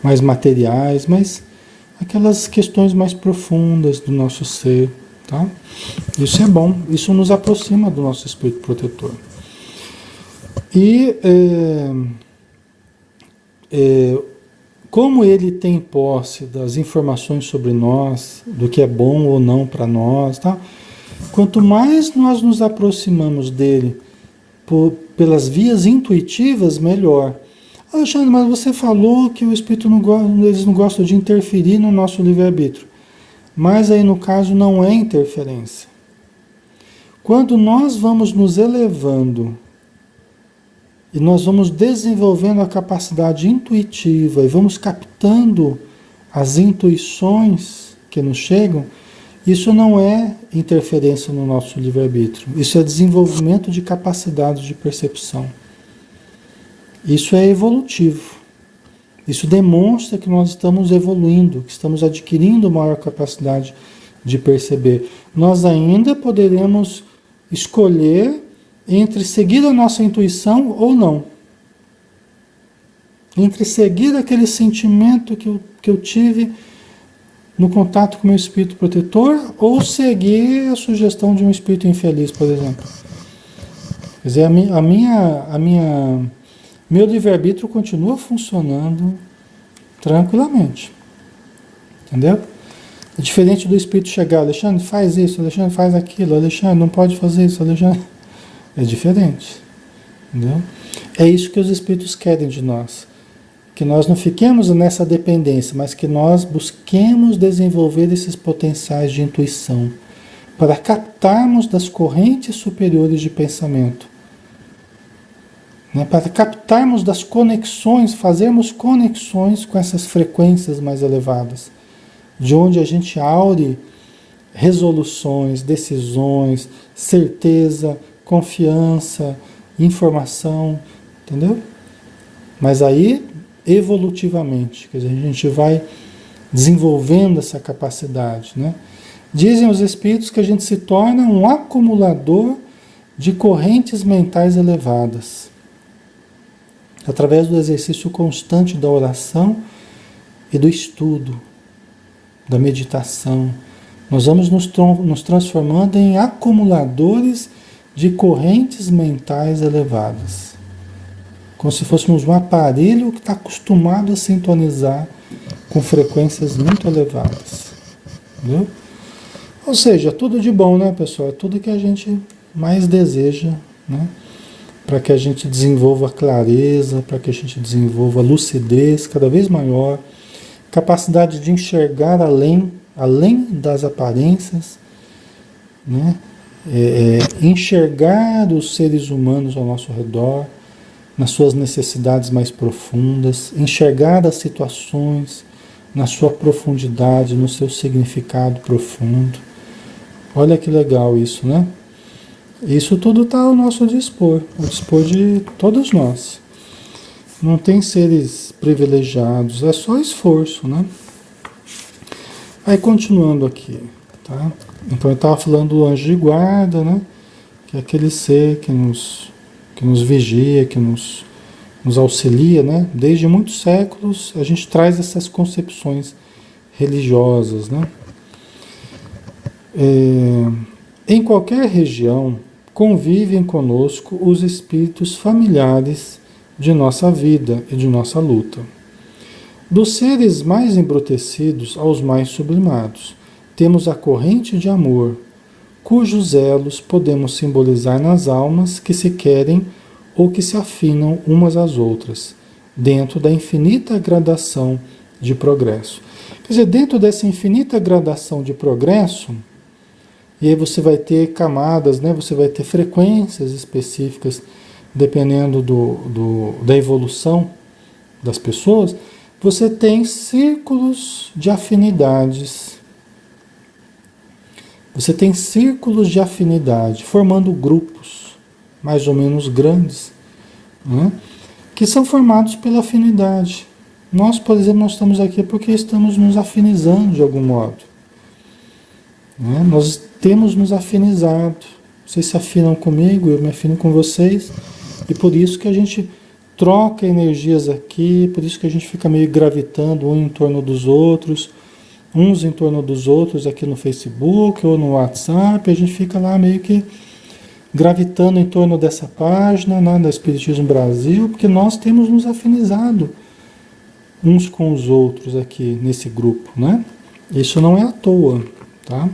Mais materiais, mas aquelas questões mais profundas do nosso ser, tá? Isso é bom, isso nos aproxima do nosso espírito protetor. E como ele tem posse das informações sobre nós, do que é bom ou não para nós, tá? Quanto mais nós nos aproximamos dele pelas vias intuitivas, melhor. Alexandre, mas você falou que o espírito eles não gostam de interferir no nosso livre-arbítrio. Mas aí no caso não é interferência. Quando nós vamos nos elevando e nós vamos desenvolvendo a capacidade intuitiva e vamos captando as intuições que nos chegam, isso não é interferência no nosso livre-arbítrio. Isso é desenvolvimento de capacidade de percepção. Isso é evolutivo. Isso demonstra que nós estamos evoluindo, que estamos adquirindo maior capacidade de perceber. Nós ainda poderemos escolher entre seguir a nossa intuição ou não. Entre seguir aquele sentimento que eu tive no contato com o meu espírito protetor ou seguir a sugestão de um espírito infeliz, por exemplo. Quer dizer, meu livre-arbítrio continua funcionando tranquilamente. Entendeu? É diferente do espírito chegar, Alexandre, faz isso, Alexandre, faz aquilo, Alexandre, não pode fazer isso, Alexandre. É diferente. Entendeu? É isso que os espíritos querem de nós. Que nós não fiquemos nessa dependência, mas que nós busquemos desenvolver esses potenciais de intuição para captarmos das correntes superiores de pensamento, né? Para captarmos das conexões, fazermos conexões com essas frequências mais elevadas, de onde a gente aure resoluções, decisões, certeza, confiança, informação, entendeu? Mas aí evolutivamente, quer dizer, a gente vai desenvolvendo essa capacidade, né? Dizem os espíritos que a gente se torna um acumulador de correntes mentais elevadas, através do exercício constante da oração e do estudo, da meditação. Nós vamos nos transformando em acumuladores de correntes mentais elevadas. Como se fôssemos um aparelho que está acostumado a sintonizar com frequências muito elevadas. Entendeu? Ou seja, tudo de bom, né, pessoal? É tudo que a gente mais deseja, né? Para que a gente desenvolva clareza, para que a gente desenvolva lucidez cada vez maior, capacidade de enxergar além das aparências, né? Enxergar os seres humanos ao nosso redor, nas suas necessidades mais profundas, enxergar as situações na sua profundidade, no seu significado profundo. Olha que legal isso, né? Isso tudo está ao nosso dispor, ao dispor de todos nós. Não tem seres privilegiados, é só esforço, né? Aí continuando aqui, tá? Então eu estava falando do anjo de guarda, né? Que é aquele ser que nos vigia, que nos auxilia, né? Desde muitos séculos a gente traz essas concepções religiosas, né? Em qualquer região convivem conosco os espíritos familiares de nossa vida e de nossa luta. Dos seres mais embrutecidos aos mais sublimados, temos a corrente de amor, cujos elos podemos simbolizar nas almas que se querem ou que se afinam umas às outras, dentro da infinita gradação de progresso. Quer dizer, dentro dessa infinita gradação de progresso, e aí você vai ter camadas, né? Você vai ter frequências específicas, dependendo da evolução das pessoas, você tem círculos de afinidades. Você tem círculos de afinidade, formando grupos mais ou menos grandes, né? Que são formados pela afinidade. Nós, por exemplo, nós estamos aqui porque estamos nos afinizando de algum modo, né? Nós temos nos afinizado. Vocês se afinam comigo, eu me afino com vocês, e por isso que a gente troca energias aqui, por isso que a gente fica meio gravitando um em torno dos outros, uns em torno dos outros aqui no Facebook ou no WhatsApp, a gente fica lá meio que gravitando em torno dessa página, né, da Espiritismo Brasil, porque nós temos nos afinizado uns com os outros aqui nesse grupo, né? Isso não é à toa, tá?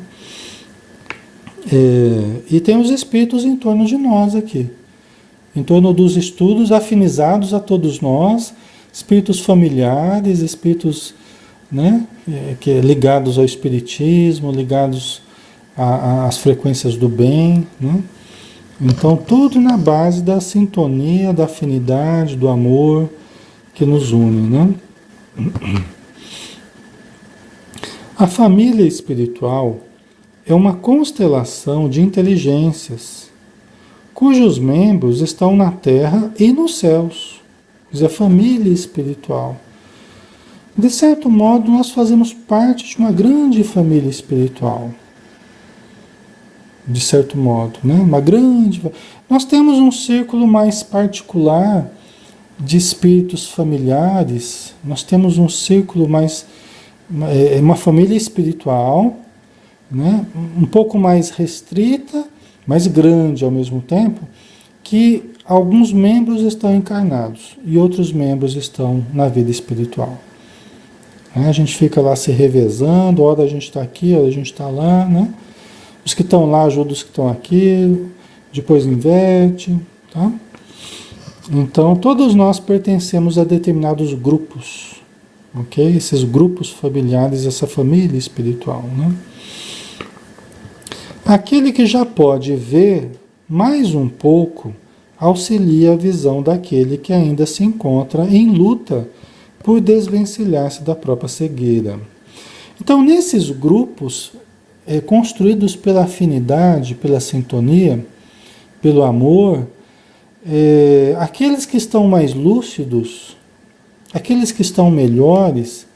E tem os espíritos em torno de nós aqui, em torno dos estudos afinizados a todos nós, espíritos familiares, espíritos, né, ligados ao espiritismo, ligados às frequências do bem, né? Então tudo na base da sintonia, da afinidade, do amor que nos une, né? A família espiritual é uma constelação de inteligências, cujos membros estão na Terra e nos céus. Quer dizer, a família espiritual. De certo modo, nós fazemos parte de uma grande família espiritual. de certo modo, né? Uma grande. Nós temos um círculo mais particular de espíritos familiares, nós temos um círculo mais. Uma família espiritual, né? Um pouco mais restrita, mas grande ao mesmo tempo, que alguns membros estão encarnados e outros membros estão na vida espiritual. A gente fica lá se revezando, hora a gente está aqui, hora a gente está lá, né? Os que estão lá ajudam os que estão aqui, depois inverte, tá? Então, todos nós pertencemos a determinados grupos, ok? Esses grupos familiares, essa família espiritual, né? Aquele que já pode ver mais um pouco auxilia a visão daquele que ainda se encontra em luta por desvencilhar-se da própria cegueira. Então, nesses grupos construídos pela afinidade, pela sintonia, pelo amor, aqueles que estão mais lúcidos, aqueles que estão melhores,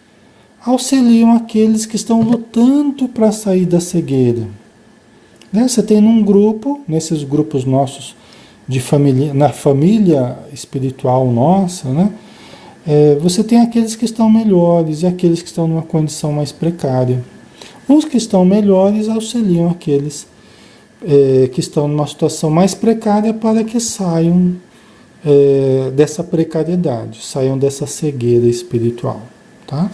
auxiliam aqueles que estão lutando para sair da cegueira. Né? Você tem num grupo, nesses grupos nossos de família, na família espiritual nossa, né? Você tem aqueles que estão melhores e aqueles que estão numa condição mais precária. Os que estão melhores auxiliam aqueles que estão numa situação mais precária para que saiam dessa precariedade, saiam dessa cegueira espiritual, tá?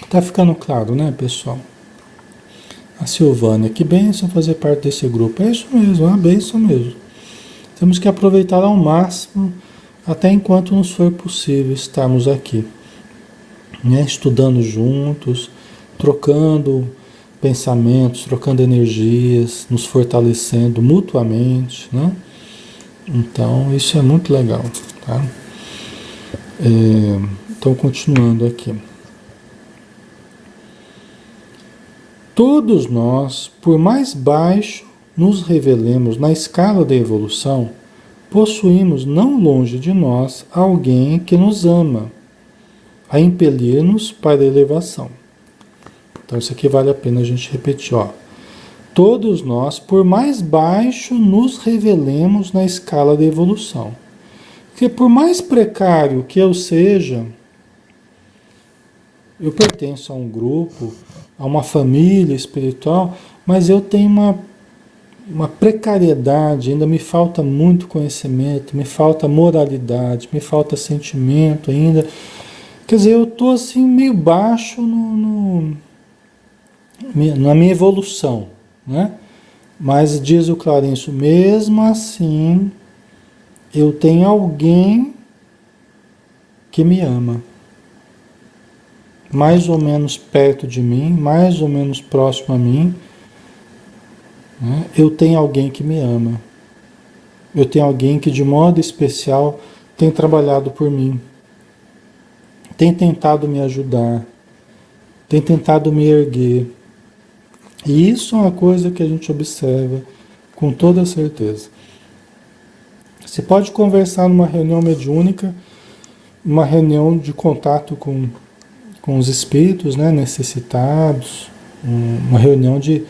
Tá ficando claro, né, pessoal? A Silvânia, que bênção fazer parte desse grupo. É isso mesmo, é uma bênção mesmo. Temos que aproveitar ao máximo, até enquanto nos for possível estarmos aqui, né? Estudando juntos, trocando pensamentos, trocando energias, nos fortalecendo mutuamente, né? Então, isso é muito legal, tá? Então, continuando aqui. Todos nós, por mais baixo nos revelemos na escala da evolução, possuímos não longe de nós alguém que nos ama, a impelir-nos para a elevação. Então isso aqui vale a pena a gente repetir, ó. Todos nós, por mais baixo nos revelemos na escala da evolução. Porque por mais precário que eu seja, eu pertenço a um grupo, a uma família espiritual, mas eu tenho uma precariedade, ainda me falta muito conhecimento, me falta moralidade, me falta sentimento ainda. Quer dizer, eu estou assim meio baixo na minha evolução, né? Mas diz o Clarencio, mesmo assim, eu tenho alguém que me ama. Mais ou menos perto de mim, mais ou menos próximo a mim, né? Eu tenho alguém que me ama. Eu tenho alguém que de modo especial tem trabalhado por mim, tem tentado me ajudar, tem tentado me erguer. E isso é uma coisa que a gente observa com toda certeza. Você pode conversar numa reunião mediúnica, uma reunião de contato com os espíritos, né, necessitados, uma reunião de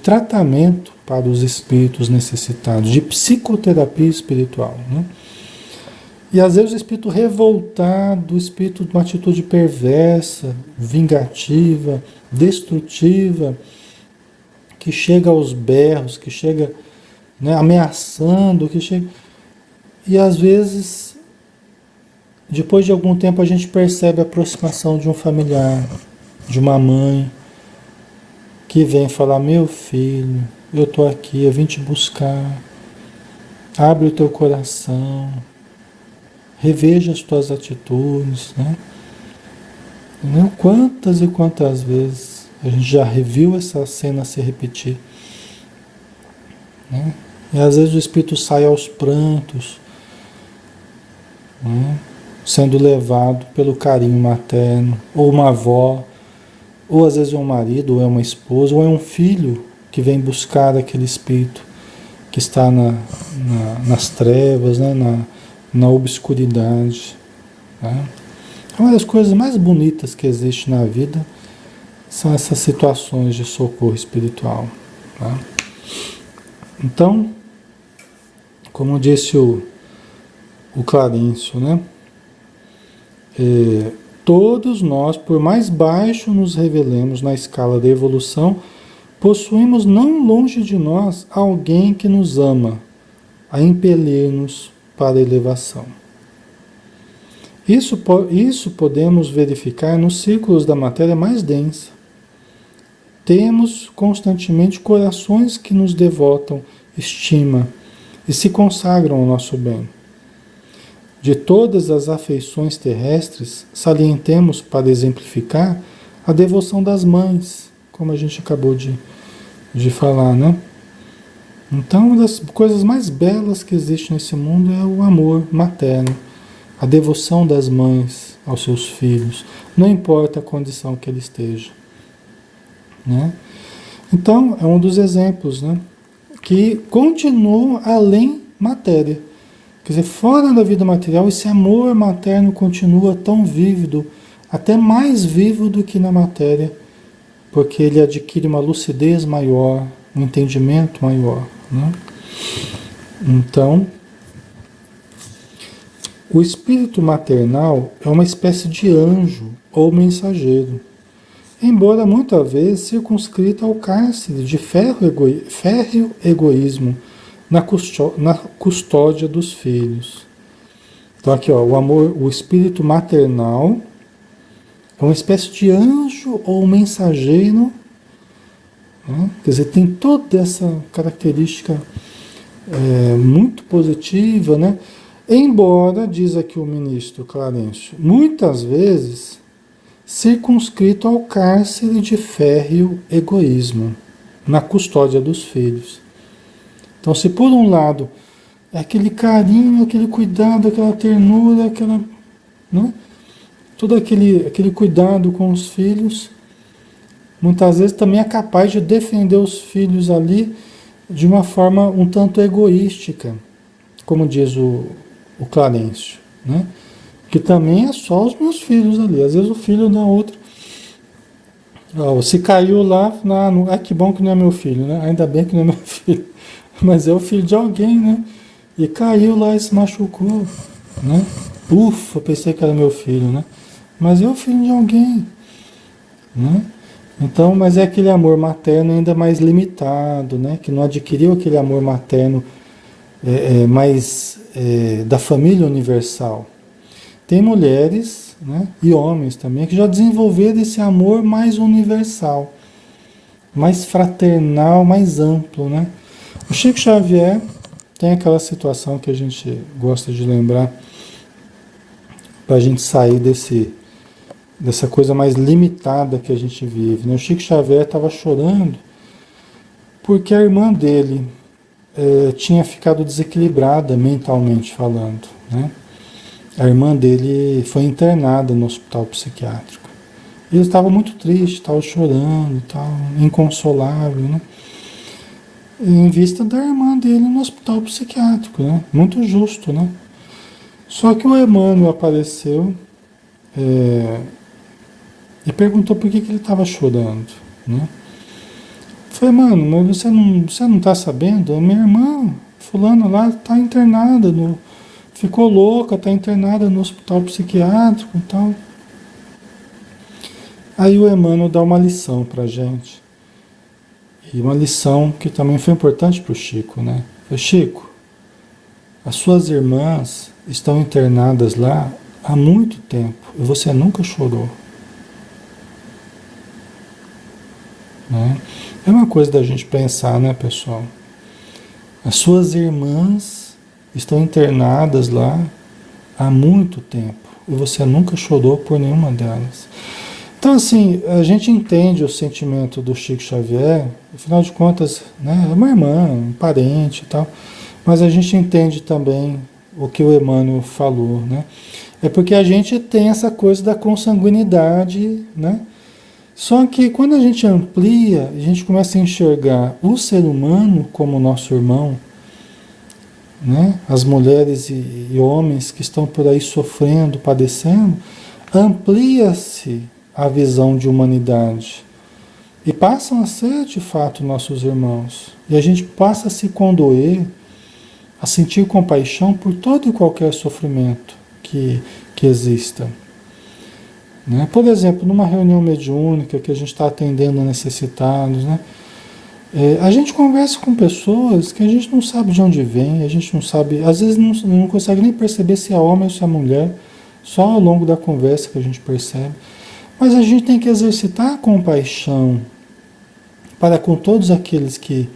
tratamento para os espíritos necessitados, de psicoterapia espiritual, né? E às vezes o espírito revoltado, o espírito de uma atitude perversa, vingativa, destrutiva, que chega aos berros, que chega, né, ameaçando, que chega... E às vezes, depois de algum tempo, a gente percebe a aproximação de um familiar, de uma mãe, que vem falar, meu filho, eu estou aqui, eu vim te buscar, abre o teu coração, reveja as tuas atitudes, né? Entendeu? Quantas e quantas vezes a gente já reviu essa cena se repetir, né? E às vezes o espírito sai aos prantos, né? Sendo levado pelo carinho materno, ou uma avó, ou às vezes é um marido, ou é uma esposa, ou é um filho que vem buscar aquele espírito que está nas trevas, né? na obscuridade. Tá? É uma das coisas mais bonitas que existe na vida, São essas situações de socorro espiritual. Tá? Então, como disse o Clarencio, né? Todos nós, por mais baixo nos revelemos na escala da evolução, possuímos não longe de nós alguém que nos ama, a impelir-nos para a elevação. Isso podemos verificar nos círculos da matéria mais densa. Temos constantemente corações que nos devotam estima e se consagram ao nosso bem. De todas as afeições terrestres, salientemos, para exemplificar, a devoção das mães, como a gente acabou de falar, né? Então, uma das coisas mais belas que existe nesse mundo é o amor materno, a devoção das mães aos seus filhos, não importa a condição que ele esteja, né? Então, é um dos exemplos, né? Que continua além matéria. Quer dizer, fora da vida material, esse amor materno continua tão vívido, até mais vivo do que na matéria, porque ele adquire uma lucidez maior, um entendimento maior, né? Então, o espírito maternal é uma espécie de anjo ou mensageiro, embora muitas vezes circunscrito ao cárcere de férreo egoísmo na custódia dos filhos. Então aqui, ó, o amor, o espírito maternal é uma espécie de anjo ou mensageiro, né? Quer dizer, tem toda essa característica muito positiva, né? Embora, diz aqui o ministro Clarencio, muitas vezes circunscrito ao cárcere de férreo egoísmo, na custódia dos filhos. Então, se por um lado é aquele carinho, aquele cuidado, aquela ternura, aquela, né? Todo aquele cuidado com os filhos, muitas vezes também é capaz de defender os filhos ali de uma forma um tanto egoística, como diz o Clarencio, né? Que também é só os meus filhos ali. Às vezes o filho da outra. Se caiu lá, que bom que não é meu filho, né? Ainda bem que não é meu filho. Mas é o filho de alguém, né? E caiu lá e se machucou, né? Ufa, pensei que era meu filho, né? Mas é o filho de alguém, né? Então, mas é aquele amor materno ainda mais limitado, né? Que não adquiriu aquele amor materno mais da família universal. Tem mulheres, né, e homens também que já desenvolveram esse amor mais universal, mais fraternal, mais amplo, né? O Chico Xavier tem aquela situação que a gente gosta de lembrar para a gente sair dessa coisa mais limitada que a gente vive, né? O Chico Xavier estava chorando porque a irmã dele tinha ficado desequilibrada mentalmente falando, né? A irmã dele foi internada no hospital psiquiátrico. Ele estava muito triste, estava chorando, tal, inconsolável, né? Em vista da irmã dele no hospital psiquiátrico, né? Muito justo, né? Só que o Emmanuel apareceu e perguntou por que ele estava chorando, né? Falei, mano, mas você não está sabendo? A minha irmã, fulana lá, está internada ficou louca, está internada no hospital psiquiátrico e tal. Aí o Emmanuel dá uma lição para a gente. E uma lição que também foi importante para o Chico, né? Falei, Chico, as suas irmãs estão internadas lá há muito tempo e você nunca chorou. Né? É uma coisa da gente pensar, né, pessoal? As suas irmãs estão internadas lá há muito tempo e você nunca chorou por nenhuma delas. Então, assim, a gente entende o sentimento do Chico Xavier, afinal de contas, né, é uma irmã, um parente e tal, mas a gente entende também o que o Emmanuel falou, né? É porque a gente tem essa coisa da consanguinidade, né? Só que quando a gente amplia, a gente começa a enxergar o ser humano como nosso irmão, né? As mulheres e homens que estão por aí sofrendo, padecendo, amplia-se a visão de humanidade. E passam a ser, de fato, nossos irmãos. E a gente passa a se condoer, a sentir compaixão por todo e qualquer sofrimento que exista. Né? Por exemplo, numa reunião mediúnica que a gente está atendendo necessitados, né? A gente conversa com pessoas que a gente não sabe de onde vem, a gente não sabe, às vezes não consegue nem perceber se é homem ou se é mulher, só ao longo da conversa que a gente percebe. Mas a gente tem que exercitar a compaixão para com todos aqueles que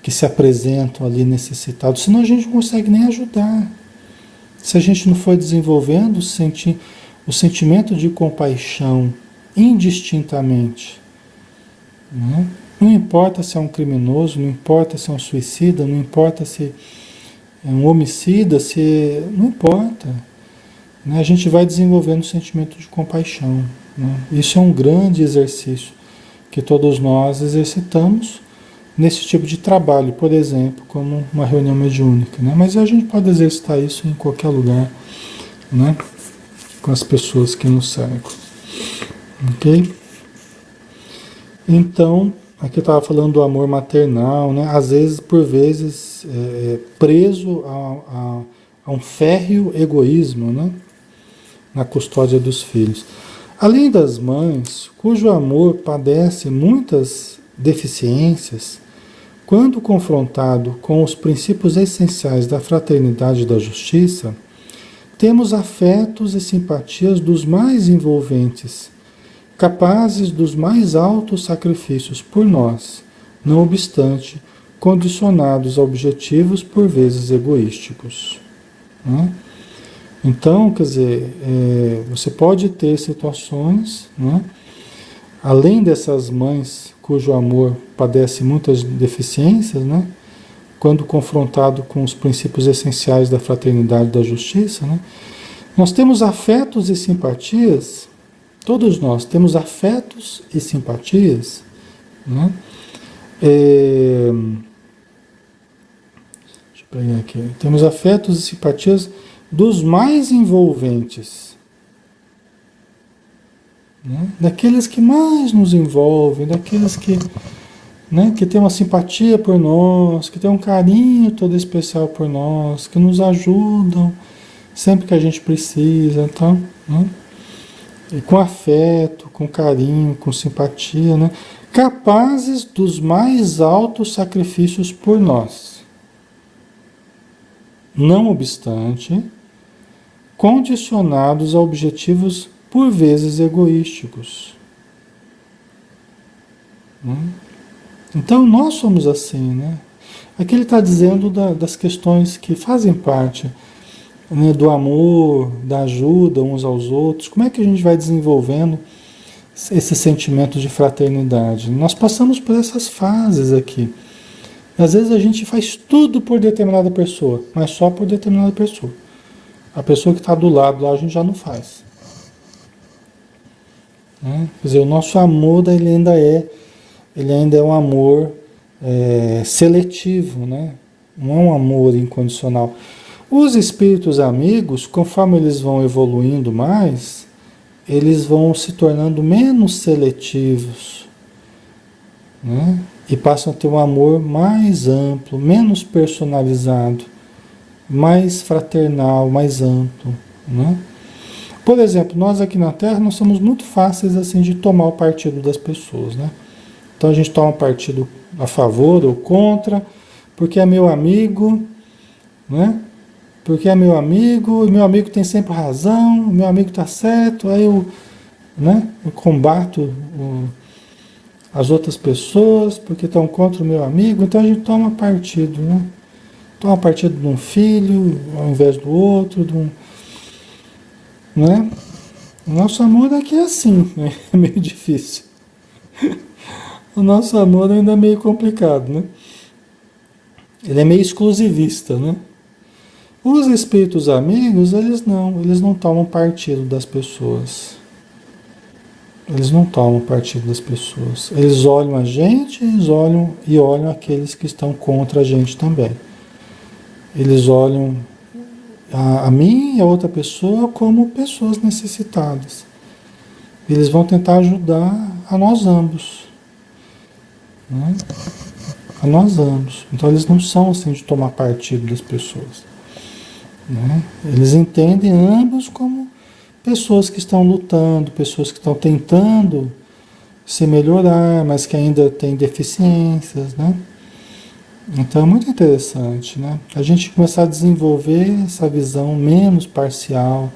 se apresentam ali necessitados, senão a gente não consegue nem ajudar. Se a gente não for desenvolvendo o sentimento de compaixão indistintamente, né? Não importa se é um criminoso, não importa se é um suicida, não importa se é um homicida, não importa. Né? A gente vai desenvolvendo o sentimento de compaixão. Né? Isso é um grande exercício que todos nós exercitamos nesse tipo de trabalho, por exemplo, como uma reunião mediúnica. Né? Mas a gente pode exercitar isso em qualquer lugar, né? Com as pessoas que nos cercam. Ok? Então, aqui eu estava falando do amor maternal, né? Às vezes, por vezes, preso a um férreo egoísmo, né? Na custódia dos filhos. Além das mães, cujo amor padece muitas deficiências, quando confrontado com os princípios essenciais da fraternidade e da justiça, temos afetos e simpatias dos mais envolventes, capazes dos mais altos sacrifícios por nós, não obstante, condicionados a objetivos por vezes egoísticos. Né? Então, quer dizer, você pode ter situações, né, além dessas mães cujo amor padece muitas deficiências, né, quando confrontado com os princípios essenciais da fraternidade e da justiça, né, nós temos afetos e simpatias. Todos nós temos afetos e simpatias, né? Deixa eu pegar aqui. Temos afetos e simpatias dos mais envolventes, né? Daqueles que mais nos envolvem, daqueles que, né, que têm uma simpatia por nós, que têm um carinho todo especial por nós, que nos ajudam sempre que a gente precisa, então, né? E com afeto, com carinho, com simpatia, né? Capazes dos mais altos sacrifícios por nós. Não obstante, condicionados a objetivos por vezes egoísticos. Né? Então nós somos assim, né? Aqui ele está dizendo das questões que fazem parte, né, do amor, da ajuda uns aos outros. Como é que a gente vai desenvolvendo esse sentimento de fraternidade? Nós passamos por essas fases aqui. Às vezes a gente faz tudo por determinada pessoa, mas só por determinada pessoa. A pessoa que está do lado lá a gente já não faz. Né? Quer dizer, o nosso amor ele ainda é um amor seletivo, né? Não é um amor incondicional. Os espíritos amigos, conforme eles vão evoluindo mais, eles vão se tornando menos seletivos, né? E passam a ter um amor mais amplo, menos personalizado, mais fraternal, mais amplo, né? Por exemplo, nós aqui na Terra, nós somos muito fáceis assim de tomar o partido das pessoas, né? Então a gente toma partido a favor ou contra, porque é meu amigo, né? Porque é meu amigo, e meu amigo tem sempre razão, o meu amigo está certo, aí né, eu combato as outras pessoas porque estão contra o meu amigo, então a gente toma partido, né? Toma partido de um filho ao invés do outro, né? O nosso amor aqui é assim, né? É meio difícil. O nosso amor ainda é meio complicado, né? Ele é meio exclusivista, né? Os espíritos amigos, eles não tomam partido das pessoas. Eles não tomam partido das pessoas. Eles olham a gente, eles olham aqueles que estão contra a gente também. Eles olham a mim e a outra pessoa como pessoas necessitadas. Eles vão tentar ajudar a nós ambos. né? A nós ambos. Então eles não são assim de tomar partido das pessoas, né? Eles entendem ambos como pessoas que estão lutando, pessoas que estão tentando se melhorar, mas que ainda têm deficiências, né? Então é muito interessante, né? A gente começar a desenvolver essa visão menos parcial,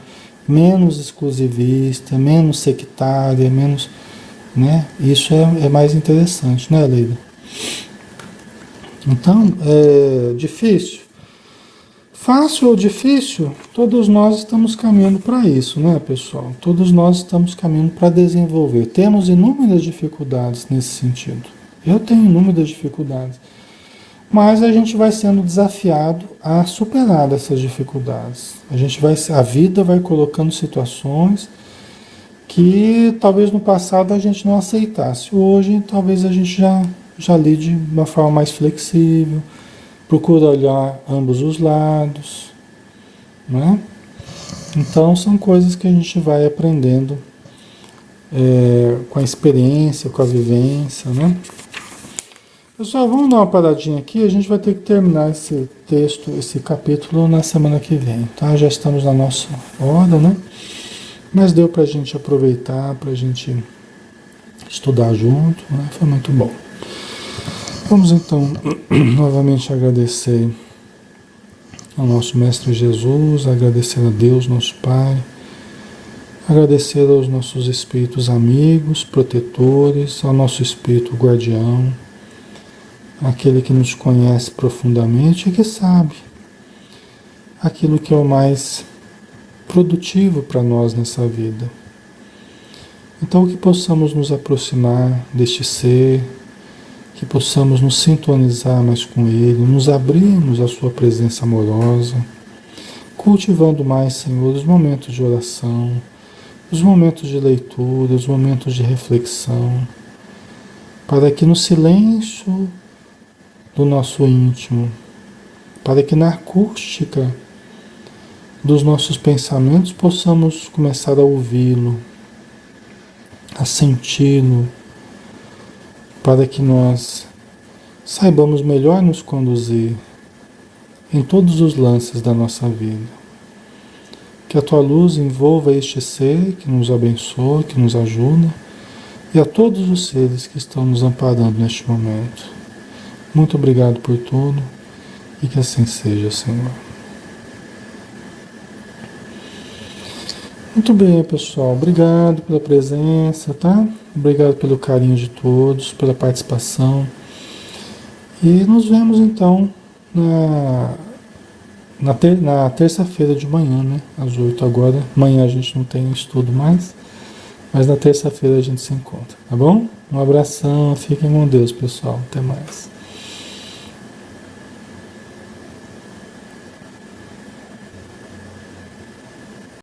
menos exclusivista, menos sectária, menos, né? Isso é mais interessante, né, Leila? Então, é difícil. Fácil ou difícil, todos nós estamos caminhando para isso, né, pessoal? Todos nós estamos caminhando para desenvolver. Temos inúmeras dificuldades nesse sentido. Eu tenho inúmeras dificuldades. Mas a gente vai sendo desafiado a superar essas dificuldades. A vida vai colocando situações que talvez no passado a gente não aceitasse. Hoje, talvez a gente já lide de uma forma mais flexível, procura olhar ambos os lados, né? Então, são coisas que a gente vai aprendendo com a experiência, com a vivência, né? Pessoal, vamos dar uma paradinha aqui. A gente vai ter que terminar esse texto, esse capítulo na semana que vem, tá? Já estamos na nossa hora, né? Mas deu para a gente aproveitar, para a gente estudar junto, né? Foi muito bom. Vamos então novamente agradecer ao nosso Mestre Jesus, agradecer a Deus, nosso Pai, agradecer aos nossos espíritos amigos, protetores, ao nosso espírito guardião, aquele que nos conhece profundamente e que sabe aquilo que é o mais produtivo para nós nessa vida. Então, que possamos nos aproximar deste ser, que possamos nos sintonizar mais com Ele, nos abrirmos à Sua presença amorosa, cultivando mais, Senhor, os momentos de oração, os momentos de leitura, os momentos de reflexão, para que no silêncio do nosso íntimo, para que na acústica dos nossos pensamentos possamos começar a ouvi-lo, a senti-lo, para que nós saibamos melhor nos conduzir em todos os lances da nossa vida. Que a Tua luz envolva este ser que nos abençoa, que nos ajuda, e a todos os seres que estão nos amparando neste momento. Muito obrigado por tudo e que assim seja, Senhor. Muito bem, pessoal. Obrigado pela presença, tá? Obrigado pelo carinho de todos, pela participação. E nos vemos então na terça-feira de manhã, né? Às 8 agora. Amanhã a gente não tem estudo mais, mas na terça-feira a gente se encontra, tá bom? Um abração, fiquem com Deus, pessoal. Até mais.